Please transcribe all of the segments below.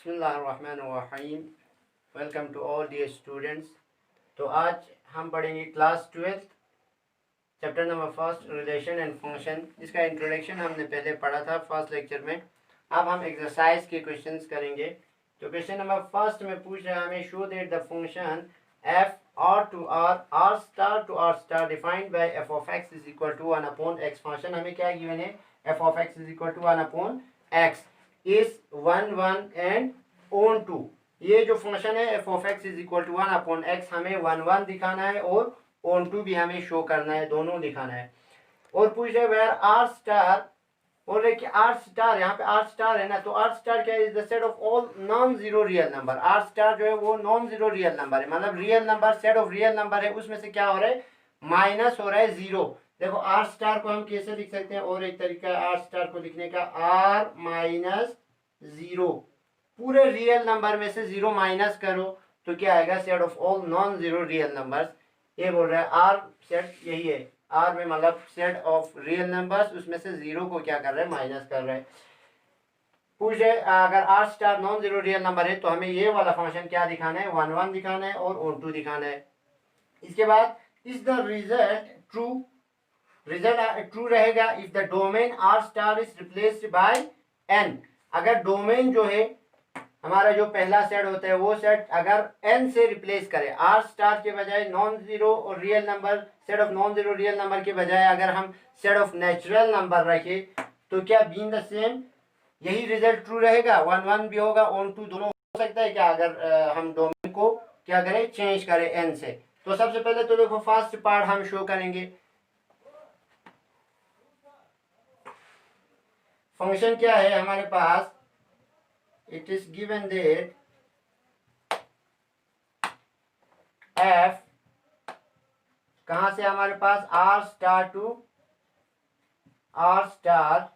बिस्मिल्लाहिर्रहमानिर्रहीम। Welcome to all dear students. तो आज हम पढ़ेंगे class 12 chapter number first relation and function. इसका इंट्रोडक्शन हमने पहले पढ़ा था फर्स्ट लेक्चर में। अब हम एक्सरसाइज के क्वेश्चंस करेंगे। तो क्वेश्चन नंबर फर्स्ट में पूछ रहा है हमें, show that the function F R to R star defined by F of X is equal to 1 upon X. Function हमें क्या गिवन है, F of X is equal to 1 upon X is 1 1 and on 2। ये जो function है F of X is equal to 1 upon X, हमें 1 1 दिखाना है और ओन 2 भी हमें शो करना है, दोनों दिखाना है। और पूछ रहे वेयर आर स्टार, बोल रहे कि आर स्टार, यहाँ पे आर स्टार है ना, तो आर स्टार क्या है, is the set of all non zero real number. R star जो है वो नॉन जीरो रियल नंबर है, मतलब real number, set of real number है, उसमें से क्या हो रहा है, माइनस हो रहा है जीरो। देखो आर स्टार को हम कैसे लिख सकते हैं, और एक तरीका है आर स्टार को लिखने का, आर माइनस जीरो। पूरे रियल नंबर में से जीरो माइनस करो तो क्या आएगा, set of all non zero real numbers. ये बोल रहा है आर सेट, यही है आर में, मतलब सेट ऑफ रियल नंबर्स, उसमें से जीरो को क्या कर रहे हैं, माइनस कर रहे हैं। पूछ रहे अगर R star non zero real number है तो हमें ये वाला फंक्शन क्या दिखाना है, 1 1 दिखाना है और ओन 2 दिखाना है। इसके बाद is the result true, result true रहेगा if the domain R star is replaced by N. अगर डोमेन जो है हमारा जो पहला सेट होता है वो सेट अगर एन से रिप्लेस करे, आर स्टार के बजाय नॉन जीरो और real number, set of non zero real number के बजाय अगर हम सेट ऑफ नेचुरल नंबर रखे तो क्या बीइंग द सेम, यही रिजल्ट ट्रू रहेगा। 1 1 भी होगा, ओन 2 दोनों हो सकता है क्या, अगर हम डोमेन को क्या करें, चेंज करें एन से। तो सबसे पहले तो देखो फर्स्ट पार्ट हम शो करेंगे। फंक्शन क्या है हमारे पास, it is given that f कहां से हमारे पास r star to r star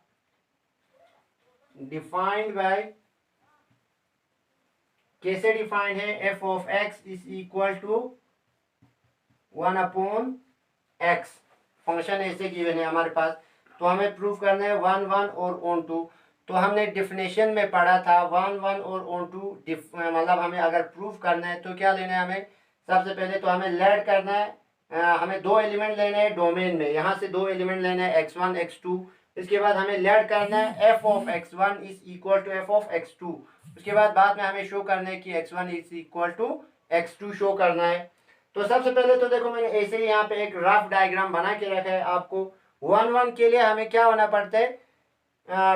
defined by, कैसे डिफाइंड है, f of x is equal to 1 upon x। Function ऐसे गिवन है हमारे पास, तो हमें प्रूफ करना है 1 1 और ओन 2। तो हमने डिफिनेशन में पढ़ा था 1 1 और ओन 2, मतलब हमें अगर प्रूफ करना है तो क्या लेना है हमें, सबसे पहले तो हमें लेट करना है, हमें दो एलिमेंट लेना है डोमेन में, यहाँ से दो एलिमेंट लेना है x1 x2। इसके बाद हमें लेट करना है f of x1 is equal to f of x2। उसके बाद में हमें शो करना है कि x1 is equal to x2 show करना है। तो सबसे पहले तो देखो मैंने ऐसे ही यहाँ पे एक रफ डायग्राम बना के रखा है आपको। 1 1 के लिए हमें क्या होना पड़ता है,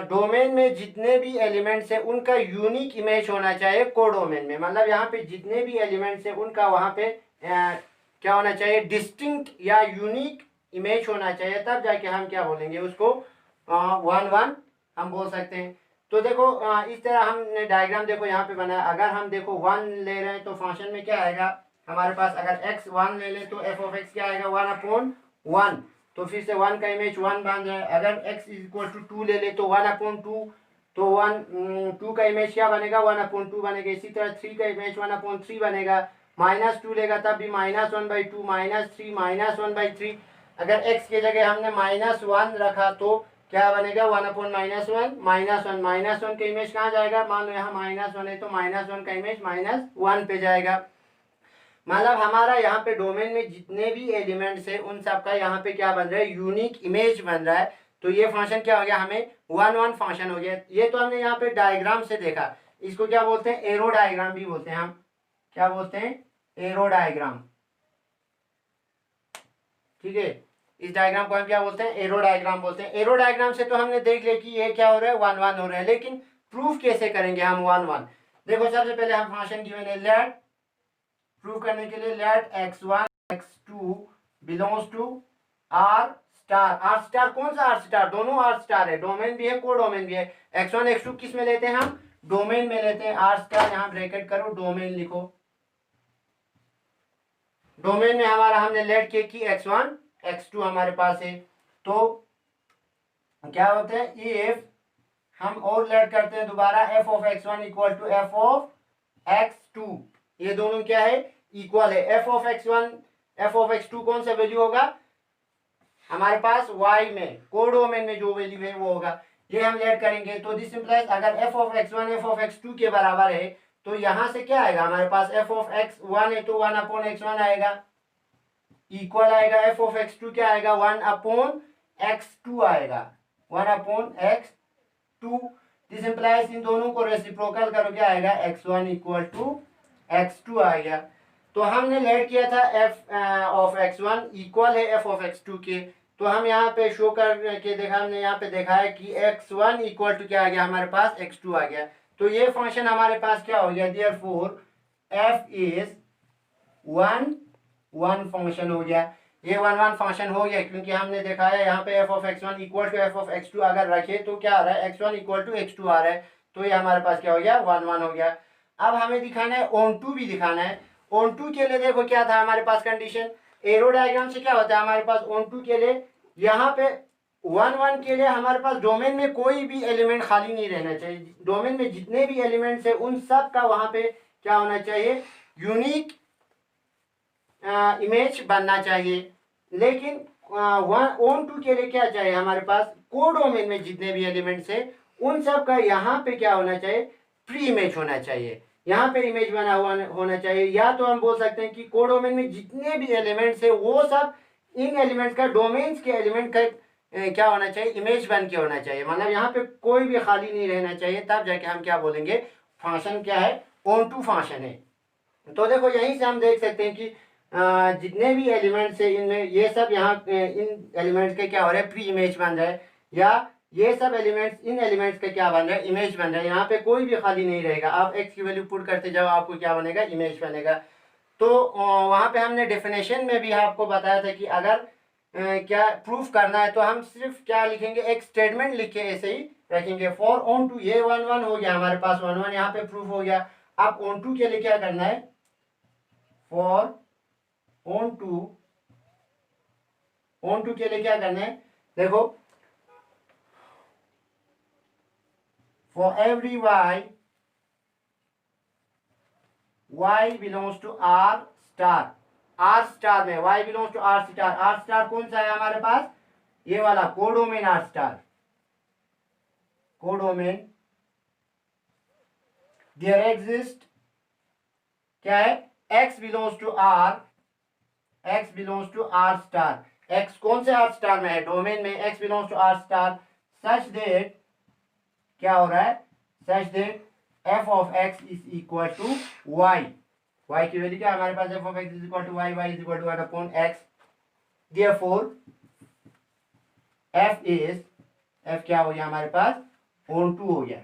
डोमेन में जितने भी एलिमेंट्स है उनका यूनिक इमेज होना चाहिए कोडोमेन में, मतलब यहाँ पे जितने भी एलिमेंट्स है उनका वहाँ पे क्या होना चाहिए, डिस्टिंक्ट या यूनिक इमेज होना चाहिए, तब जाके हम क्या बोलेंगे उसको 1 1 हम बोल सकते हैं। तो देखो इस तरह हमने डायग्राम देखो यहाँ पे बनाया। अगर हम देखो 1 ले रहे हैं तो फंक्शन में क्या आएगा हमारे पास, अगर x 1 ले ले तो f ऑफ x क्या आएगा, 1 अपॉन 1। तो फिर से 1 का इमेज 1 बन जाए। अगर x इज इक्वल टू 2 ले ले तो 1 अपॉन 2, तो 2 का इमेज क्या बनेगा, 1 अपॉन 2 बनेगा। इसी तरह 3 का इमेज 1 अपॉन 3 बनेगा। -2 लेगा तब भी -1/2, -3 -1/3। अगर x के जगह हमने -1 रखा तो क्या बनेगा, 1 अपॉन -1, -1 का इमेज कहाँ जाएगा, मान लो यहाँ -1 है तो -1 का इमेज -1 पे जाएगा। मतलब हमारा यहाँ पे डोमेन में जितने भी एलिमेंट्स है उन सब का यहाँ पे क्या बन रहा है, यूनिक इमेज बन रहा है। तो ये फंक्शन क्या हो गया, हमें 1 1 फंक्शन हो गया। ये तो हमने यहाँ पे डायग्राम से देखा, इसको क्या बोलते हैं, एरो डायग्राम भी बोलते हैं। हम क्या बोलते हैं, एरो डायग्राम, ठीक है। इस डायग्राम को हम क्या बोलते हैं, एरो डायग्राम बोलते हैं। एरो डायग्राम से तो हमने देख लिया कि ये क्या हो रहा है, 1 1 हो रहा है, लेकिन प्रूफ कैसे करेंगे हम 1 1। देखो सबसे पहले हम फंक्शन गिवन है, लेट प्रूव करने के लिए let x1 x2 belongs to R star. R star कौन सा आर स्टार, दोनों आर स्टार है, डोमेन भी है कोडोमेन भी है। x1 x2 किस में लेते हैं हम, डोमेन में लेते हैं। आर स्टार यहाँ ब्रैकेट करो, डोमेन लिखो। डोमेन में हमारा हमने लेट किया कि x1 x2 हमारे पास है। तो क्या होता है, इफ हम और लेट करते हैं दोबारा, f of x1 equal to f of x2, ये दोनों क्या है, इक्वल है। f of x1 f of x2 कौन सा वैल्यू होगा हमारे पास, y में, कोडोमेन में जो वैल्यू है वो होगा। ये हम ऐड करेंगे तो दिस इंप्लाइज अगर F of X one F of X two के बराबर है तो यहाँ से क्या आएगा हमारे पास एफ ऑफ एक्स वन है तो वन अपॉन एक्स वन आएगा, इक्वल आएगा एफ ऑफ एक्स टू क्या आएगा वन अपॉन एक्स टू आएगा, one upon X two. This implies इन दोनों को रेसिप्रोकल करो क्या आएगा X one equal to X two आ गया। तो हमने लेट किया था F of X one equal है एफ ऑफ एक्स टू के, तो हम यहाँ पे शो करके देखा, हमने यहाँ पे देखा है कि एक्स वन इक्वल टू क्या आ गया हमारे पास एक्स टू आ गया। तो ये फंक्शन हमारे पास क्या हो गया, therefore F is one one function हो गया। ये वन वन फंक्शन हो गया क्योंकि हमने देखा है यहाँ पे F of X one equal to F of X two अगर रखे तो क्या आ रहा है X one equal to X two आ रहा है, तो ये हमारे पास क्या हो गया वन वन हो गया। अब हमें दिखाना है ऑन टू भी दिखाना है। ऑन टू के लिए देखो क्या था हमारे पास कंडीशन, एरो डायग्राम से क्या होता है हमारे पास ऑन टू के लिए यहाँ पे वन वन के लिए हमारे पास डोमेन में कोई भी एलिमेंट खाली नहीं रहना चाहिए, डोमेन में जितने भी एलिमेंट्स है उन सब का वहां पे क्या होना चाहिए यूनिक इमेज बनना चाहिए। लेकिन ऑन टू के लिए क्या चाहिए हमारे पास कोडोमेन में जितने भी एलिमेंट्स है उन सब का यहाँ पे क्या होना चाहिए प्री इमेज होना चाहिए, यहाँ पे इमेज बना हुआ होना चाहिए। या तो हम बोल सकते हैं कि कोडोमेन में जितने भी एलिमेंट्स है वो सब इन एलिमेंट्स का डोमेन्स के एलिमेंट का क्या होना चाहिए इमेज बन के होना चाहिए, मतलब यहाँ पे कोई भी खाली नहीं रहना चाहिए, तब जाके हम क्या बोलेंगे फंक्शन क्या है ऑन टू फंक्शन है। तो देखो यहीं से हम देख सकते हैं कि जितने भी एलिमेंट्स है इनमें ये सब यहाँ इन एलिमेंट्स के क्या हो रहा है प्री इमेज बन रहा है, या ये सब एलिमेंट्स इन एलिमेंट्स का क्या बन रहा है इमेज बन रहा है, यहाँ पे कोई भी खाली नहीं रहेगा। आप एक्स की वैल्यू पुट करते जाओ आपको क्या बनेगा इमेज बनेगा। तो वहाँ पे हमने डेफिनेशन में भी आपको बताया था कि अगर क्या प्रूफ करना है तो हम सिर्फ क्या लिखेंगे एक स्टेटमेंट लिख के ऐसे ही रखेंगे फॉर ऑन टू, ये वन वन हो गया हमारे पास वन वन यहाँ पे प्रूफ हो गया। अब ऑन टू के लिए क्या करना है फॉर ऑन टू के लिए क्या करना है देखो for every y belongs to r star, r star में y belongs to r star कौन सा है हमारे पास ये वाला codomain r star, codomain there exist क्या है x belongs to r, x belongs to r star, x कौन से r स्टार में है डोमेन में x belongs to r star such that क्या हो रहा है such that f of x is equal to y, y की वैल्यू क्या हमारे पास f of x is equal to y, y is equal to 1 upon x, therefore f is f क्या हो गया हमारे पास ऑन टू हो गया।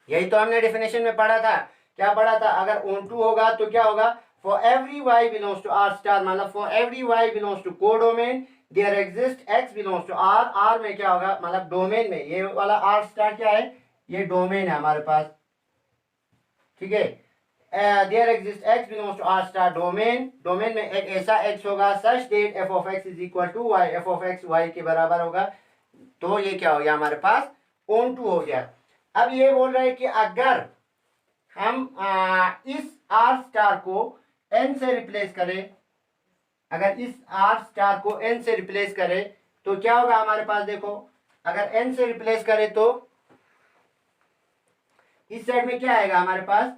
यही तो हमने डेफिनेशन में पढ़ा था, क्या पढ़ा था अगर ऑन टू होगा तो क्या होगा for every y belongs to r star, मतलब for every y belongs to codomain there exist x belongs to r, r में क्या होगा मतलब डोमेन में ये वाला r स्टार क्या है ये डोमेन है हमारे पास, ठीक है। There exist x belongs to r star domain, domain में एक ऐसा x होगा such that f of x is equal to y, f of x y के बराबर होगा, तो ये क्या हो गया हमारे पास ऑन टू हो गया। अब ये बोल रहे हैं कि अगर हम इस r स्टार को n से रिप्लेस करें, अगर इस r स्टार को n से रिप्लेस करें तो क्या होगा हमारे पास देखो अगर n से रिप्लेस करें तो इस साइड में क्या आएगा हमारे पास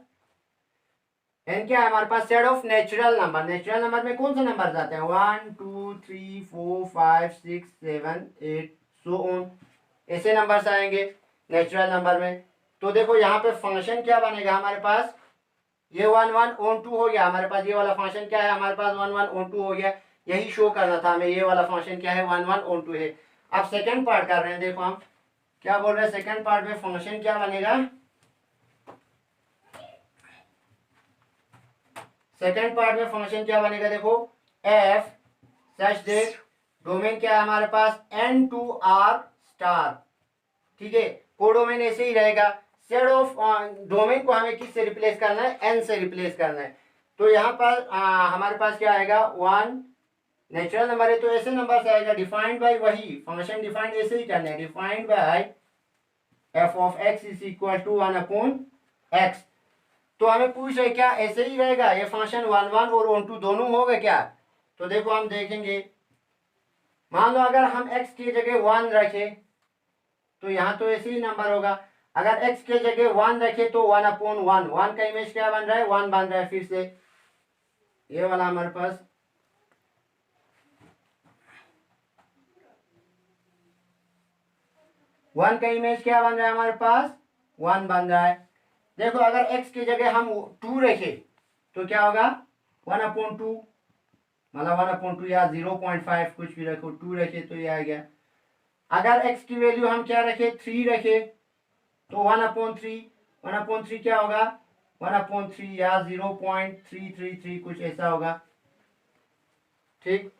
n क्या है हमारे पास set of natural number, natural number में कौन से नंबर आते हैं 1 2 3 4 5 6 7 8 सो ऑन, ऐसे नंबर्स आएंगे नेचुरल नंबर में। तो देखो यहाँ पे फंक्शन क्या बनेगा हमारे पास ये वन वन ऑन टू हो गया हमारे पास, ये वाला फंक्शन क्या है हमारे पास वन वन ऑन टू हो गया, यही शो करना था हमें ये वाला फंक्शन क्या है वन वन ऑन टू है। अब सेकंड पार्ट कर रहे हैं, देखो हम क्या बोल रहे हैं सेकंड पार्ट में फंक्शन क्या बनेगा, सेकंड पार्ट में फंक्शन क्या बनेगा देखो f सच दैट डोमेन क्या है हमारे पास n टू r स्टार, ठीक है कोडोमेन ऐसे ही रहेगा, सेट ऑफ डोमेन को हमें किस से रिप्लेस करना है n से रिप्लेस करना है। तो यहाँ पर हमारे पास क्या आएगा वन नेचुरल नंबर है तो ऐसे नंबर से आएगा डिफाइंड बाय, वही फंक्शन डिफाइंड ऐसे ही करना है defined by f of x is equal to 1 upon x। तो हमें पूछ रहे क्या ऐसे ही रहेगा ये फंक्शन वन वन और ऑन टू दोनों होगा क्या, तो देखो हम देखेंगे मान लो अगर हम x की जगह 1 रखें तो यहाँ तो ऐसे ही नंबर होगा। अगर x के जगह 1 रखे तो 1/1, 1 का इमेज क्या बन रहा है, 1 बन रहा है। फिर से ये वाला हमारे पास 1 का इमेज क्या बन रहा है हमारे पास, 1 बन रहा है। देखो अगर x की जगह हम 2 रखे तो क्या होगा, 1/2, मतलब 1/2 या 0.5 कुछ भी रखो, 2 रखे तो ये आ गया। अगर x की वैल्यू हम क्या रखे, 3 रखे तो 1/3, 1/3 क्या होगा, 1/3 या 0.333 कुछ ऐसा होगा। ठीक,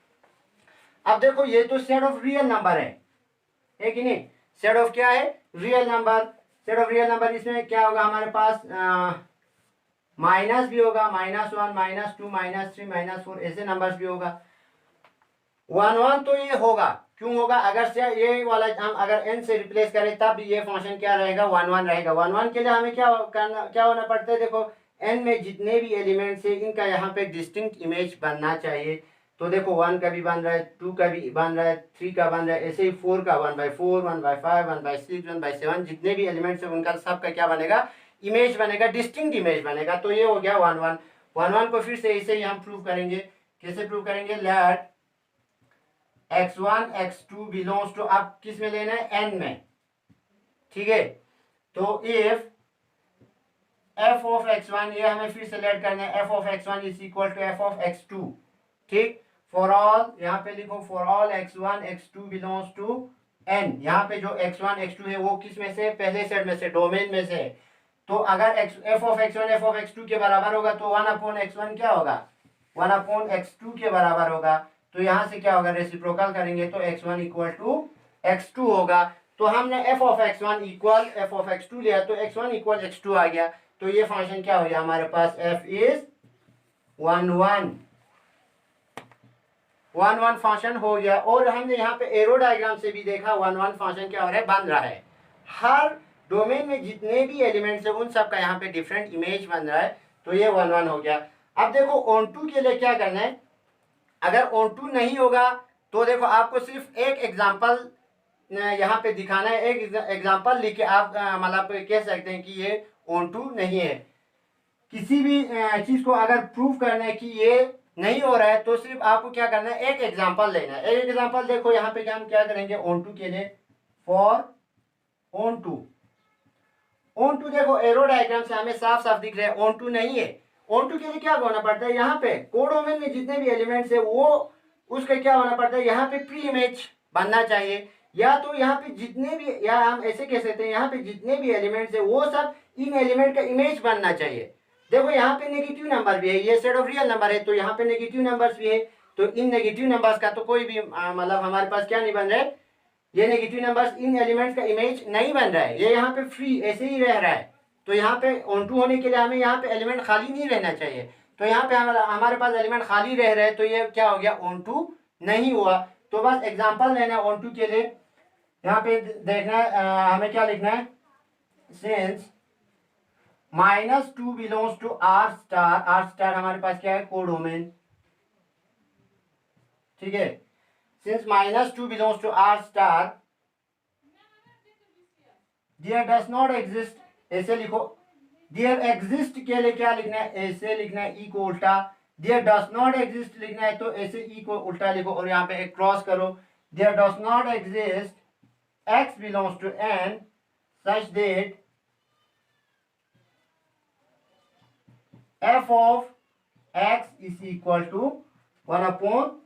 अब देखो ये तो सेट ऑफ रियल नंबर है कि नहीं, सेट ऑफ क्या है, real number. Set of real number, इसमें क्या होगा हमारे पास, माइनस भी होगा, -1, -2, -3, -4 ऐसे नंबर्स भी होगा। 1 तो ये होगा, क्यों होगा, अगर से ये वाला हम अगर n से रिप्लेस करें तब ये फंक्शन क्या रहेगा, 1 रहेगा। 1 के लिए हमें क्या करना, क्या होना पड़ता है, देखो n में जितने भी एलिमेंट्स है इनका यहाँ पे डिस्टिंक्ट इमेज बनना चाहिए। तो देखो 1 का भी बन रहा है, 2 का भी बन रहा है, 3 का बन रहा है, ऐसे ही 4 का 1/4, 1/5, 1/6, 1/7 जितने भी एलिमेंट्स है उनका सबका क्या बनेगा, इमेज बनेगा, डिस्टिंक्ट इमेज बनेगा। तो ये हो गया 1 को फिर से ऐसे ही हम प्रूव करेंगे। कैसे प्रूव करेंगे, late x1 x2 belongs to, अब किस में लेना है, n में, ठीक है। तो इफ f ऑफ x1, ये हमें फिर से लेट करना है, f of x1 is equal to f of x2, ठीक। फॉर ऑल, यहाँ पे लिखो for all x1 x2 belongs to n, यहाँ पे जो x1 x2 है वो किस में से, पहले सेट में से, डोमेन में से। तो अगर f of x1 f of x2 के बराबर होगा तो 1/x1 क्या होगा, 1/x2 के बराबर होगा। तो यहाँ से क्या होगा, रेसिप्रोकल करेंगे तो x1 इक्वल टू x2 होगा। तो हमने f of x1 equal f of x2 लिया तो x1 इक्वल x2 आ गया। तो ये फंक्शन क्या हो गया हमारे पास, f इज 1 फंक्शन हो गया। और हमने यहाँ पे एरो डायग्राम से भी देखा 1 फंक्शन क्या हो रहा है, बन रहा है। हर डोमेन में जितने भी एलिमेंट्स है उन सब का यहाँ पे डिफरेंट इमेज बन रहा है। तो ये 1 हो गया। अब देखो ऑन2 के लिए क्या करना है, अगर ऑन2 नहीं होगा तो देखो आपको सिर्फ एक एग्जाम्पल यहाँ पे दिखाना है, एक एग्जाम्पल लिख के आप मतलब कह सकते हैं कि ये ऑन2 नहीं है। किसी भी चीज को अगर प्रूव करना है कि ये नहीं हो रहा है तो सिर्फ आपको क्या करना है, एक एग्जांपल लेना है। एक एग्जांपल देखो यहाँ पे हम क्या करेंगे, ऑन2 के लिए, फॉर ऑन2 देखो एरो डायग्राम से हमें साफ साफ दिख रहा है ऑन2 नहीं है। ऑन2 के लिए क्या होना पड़ता है, यहाँ पे कोडोमेन में जितने भी एलिमेंट्स है वो उसका क्या होना पड़ता है, यहाँ पे प्री इमेज बनना चाहिए। या तो यहाँ पे जितने भी, या हम ऐसे कह सकते हैं यहाँ पे जितने भी एलिमेंट्स है वो सब इन एलिमेंट का इमेज बनना चाहिए। देखो यहाँ पे नेगेटिव नंबर भी है, ये सेट ऑफ रियल नंबर है तो यहाँ पे नेगेटिव नंबर्स भी है। तो इन नेगेटिव नंबर्स का तो कोई भी मतलब हमारे पास क्या नहीं बन रहा है, ये नेगेटिव नंबर्स इन एलिमेंट्स का इमेज नहीं बन रहा है, ये यहाँ पे फ्री ऐसे ही रह रहा है। तो यहाँ पे ऑन2 होने के लिए हमें यहाँ पे एलिमेंट खाली नहीं रहना चाहिए। तो यहाँ पे हमारे पास एलिमेंट खाली रह रहे हैं तो ये क्या हो गया, ऑन2 नहीं हुआ। तो बस एग्जाम्पल लेना है ऑन2 के लिए। यहाँ पे देखना है हमें क्या लिखना है, since -2 belongs to R star हमारे पास क्या है, कोडोमेन, ठीक है। Since -2 belongs to R star, there does not exist, ऐसे लिखो। देयर एग्जिस्ट के लिए क्या लिखना है, ऐसे लिखना है, ई को उल्टा। देयर डज नॉट एग्जिस्ट लिखना है तो ऐसे ई को उल्टा लिखो और यहाँ पे एक क्रॉस करो। There does not exist x belongs to n such that f of x is equal to 1 upon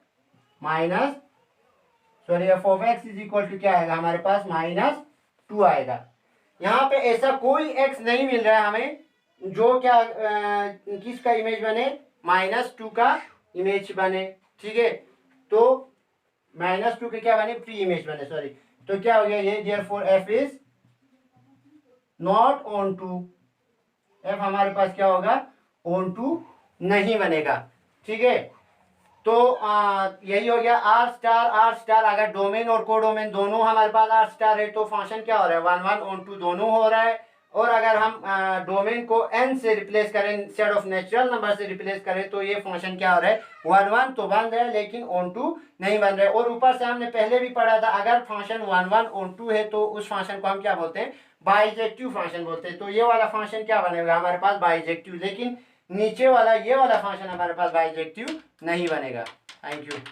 minus, sorry f of x is equal to क्या आएगा हमारे पास, -2 आएगा। यहाँ पे ऐसा कोई x नहीं मिल रहा है हमें जो क्या किसका इमेज बने, -2 का इमेज बने, ठीक है। तो -2 के क्या बने, प्री इमेज बने, सॉरी। तो क्या हो गया ये, therefore f is not onto, f हमारे पास क्या होगा, onto नहीं बनेगा, ठीक है। तो यही हो गया आर स्टार। अगर डोमेन और कोडोमेन दोनों हमारे पास आर स्टार है तो फंक्शन क्या हो रहा है, 1 onto दोनों हो रहा है। और अगर हम डोमेन को n से रिप्लेस करें इंस्टेड ऑफ नेचुरल नंबर से रिप्लेस करें तो ये फंक्शन क्या हो रहा है 1 1 तो बन रहा है लेकिन ऑन टू नहीं बन रहा है। और ऊपर से हमने पहले भी पढ़ा था अगर फंक्शन 1 1 ऑन टू है तो उस फंक्शन को हम क्या बोलते हैं बाइजेक्टिव फंक्शन बोलते हैं। तो ये वाला फंक्शन क्या बनेगा हमारे पास बाइजेक्टिव, लेकिन नीचे वाला ये वाला फंक्शन हमारे पास बाइजेक्टिव नहीं बनेगा। Thank you.